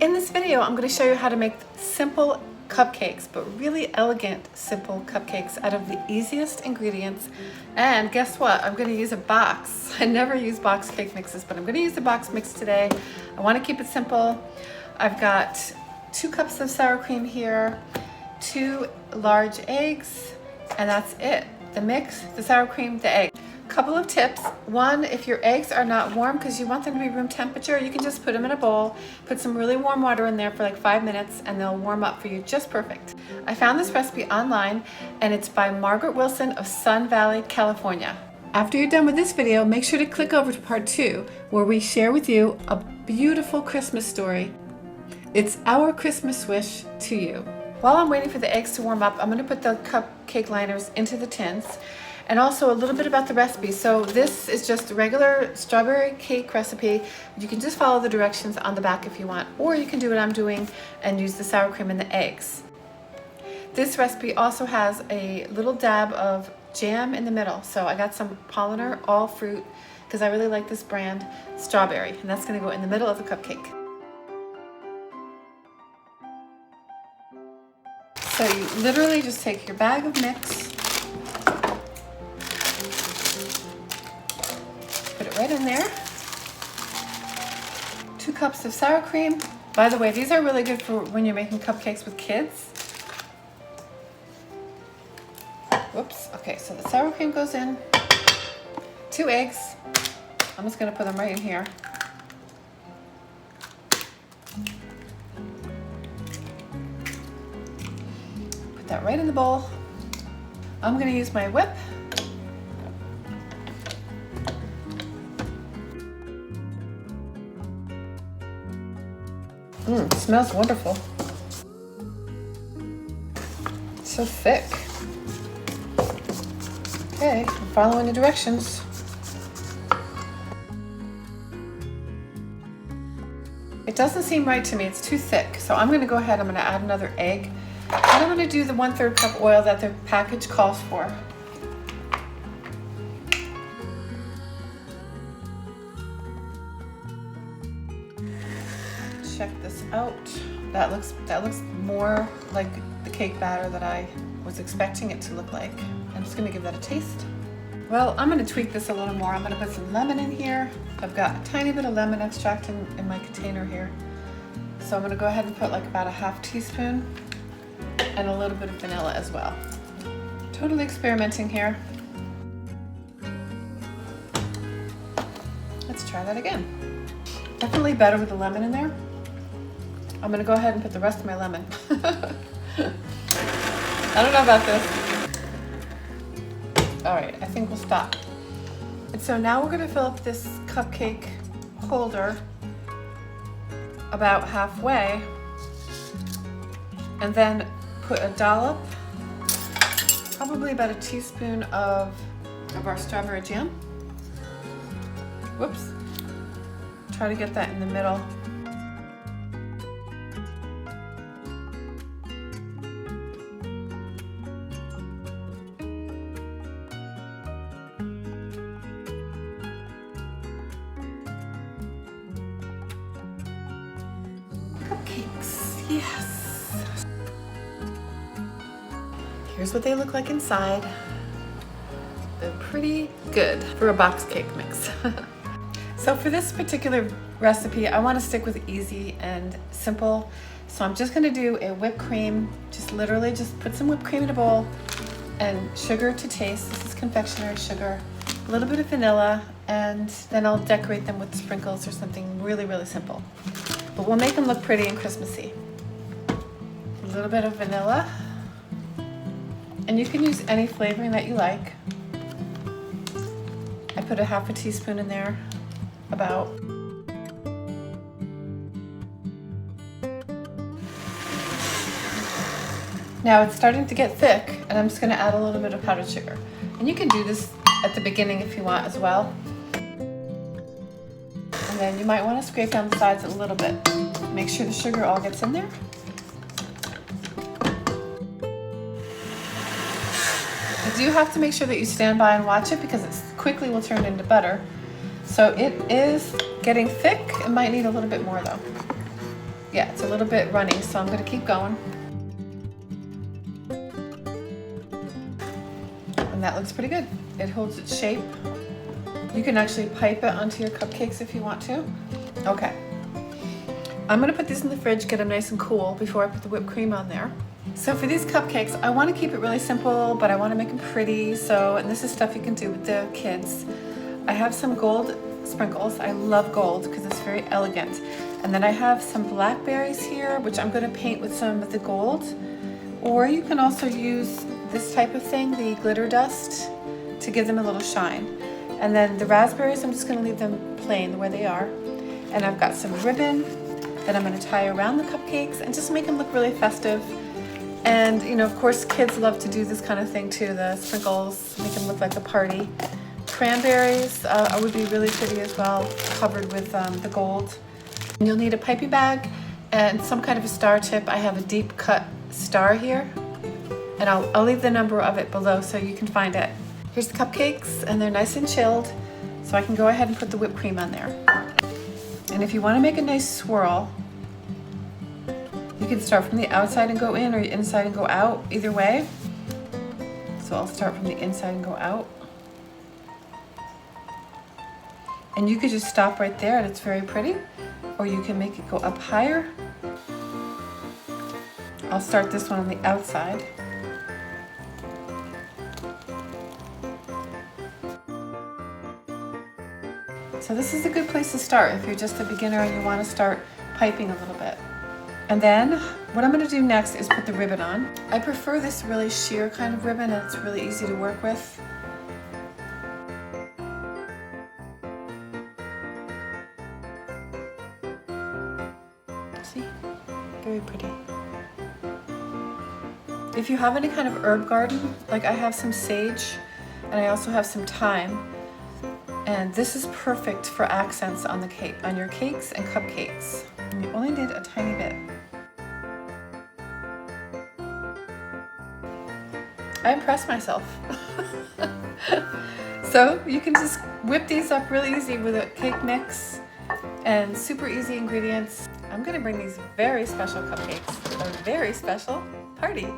In this video, I'm going to show you how to make simple cupcakes, but really elegant, simple cupcakes out of the easiest ingredients. And guess what? I'm going to use a box. I never use box cake mixes, but I'm going to use the box mix today. I want to keep it simple. I've got 2 cups of sour cream here, 2 large eggs, and that's it. The mix, the sour cream, the egg. Couple of tips. One, if your eggs are not warm because you want them to be room temperature, you can just put them in a bowl, put some really warm water in there for like 5 minutes, and they'll warm up for you just perfect. I found this recipe online, and it's by Margaret Wilson of Sun Valley, California. After you're done with this video, make sure to click over to part 2, where we share with you a beautiful Christmas story. It's our Christmas wish to you. While I'm waiting for the eggs to warm up, I'm going to put the cupcake liners into the tins. And also a little bit about the recipe. So this is just a regular strawberry cake recipe. You can just follow the directions on the back if you want, or you can do what I'm doing and use the sour cream and the eggs. This recipe also has a little dab of jam in the middle. So I got some Polliner all fruit, because I really like this brand, strawberry, and that's gonna go in the middle of the cupcake. So you literally just take your bag of mix, put it right in there. 2 cups of sour cream. By the way, these are really good for when you're making cupcakes with kids. Whoops. Okay, so the sour cream goes in. 2 eggs. I'm just gonna put them right in here. Put that right in the bowl. I'm gonna use my whip. It smells wonderful. It's so thick. Okay, I'm following the directions. It doesn't seem right to me, it's too thick. So I'm gonna go ahead, I'm gonna add another egg. And I'm gonna do the 1/3 cup oil that the package calls for. Check this out. That looks more like the cake batter that I was expecting it to look like. I'm just gonna give that a taste. Well, I'm gonna tweak this a little more. I'm gonna put some lemon in here. I've got a tiny bit of lemon extract in my container here. So I'm gonna go ahead and put like about a 1/2 teaspoon and a little bit of vanilla as well. Totally experimenting here. Let's try that again. Definitely better with the lemon in there. I'm gonna go ahead and put the rest of my lemon. I don't know about this. All right, I think we'll stop. And so now we're gonna fill up this cupcake holder about halfway, and then put a dollop, probably about a teaspoon of our strawberry jam. Whoops. Try to get that in the middle. Cupcakes, yes. Here's what they look like inside. They're pretty good for a box cake mix. So for this particular recipe, I want to stick with easy and simple. So I'm just gonna do a whipped cream. Literally just put some whipped cream in a bowl and sugar to taste. This is confectionery sugar. A little bit of vanilla, and then I'll decorate them with sprinkles or something really, really simple. But we'll make them look pretty and Christmassy. A little bit of vanilla. And you can use any flavoring that you like. I put a 1/2 teaspoon in there, about. Now it's starting to get thick, and I'm just gonna add a little bit of powdered sugar. And you can do this at the beginning if you want as well. And then you might wanna scrape down the sides a little bit. Make sure the sugar all gets in there. You do have to make sure that you stand by and watch it, because it quickly will turn into butter. So it is getting thick. It might need a little bit more though. Yeah, it's a little bit runny, so I'm gonna keep going. And that looks pretty good. It holds its shape. You can actually pipe it onto your cupcakes if you want to. Okay. I'm gonna put these in the fridge, get them nice and cool before I put the whipped cream on there. So for these cupcakes, I wanna keep it really simple, but I wanna make them pretty. So, and this is stuff you can do with the kids. I have some gold sprinkles. I love gold because it's very elegant. And then I have some blackberries here, which I'm gonna paint with some of the gold. Or you can also use this type of thing, the glitter dust, to give them a little shine. And then the raspberries, I'm just gonna leave them plain the way they are. And I've got some ribbon that I'm gonna tie around the cupcakes and just make them look really festive. And you know, of course, kids love to do this kind of thing too, the sprinkles, make them look like a party. Cranberries would be really pretty as well, covered with the gold. And you'll need a piping bag and some kind of a star tip. I have a deep cut star here, and I'll leave the number of it below so you can find it. Here's the cupcakes, and they're nice and chilled, so I can go ahead and put the whipped cream on there. And if you want to make a nice swirl, you can start from the outside and go in, or inside and go out, either way. So I'll start from the inside and go out. And you could just stop right there and it's very pretty, or you can make it go up higher. I'll start this one on the outside. So this is a good place to start if you're just a beginner and you want to start piping a little bit. And then what I'm going to do next is put the ribbon on. I prefer this really sheer kind of ribbon, and it's really easy to work with. See? Very pretty. If you have any kind of herb garden, like I have some sage and I also have some thyme, and this is perfect for accents on the cake, on your cakes and cupcakes. And you only need a tiny bit. I impressed myself. So you can just whip these up really easy with a cake mix and super easy ingredients. I'm gonna bring these very special cupcakes to a very special party.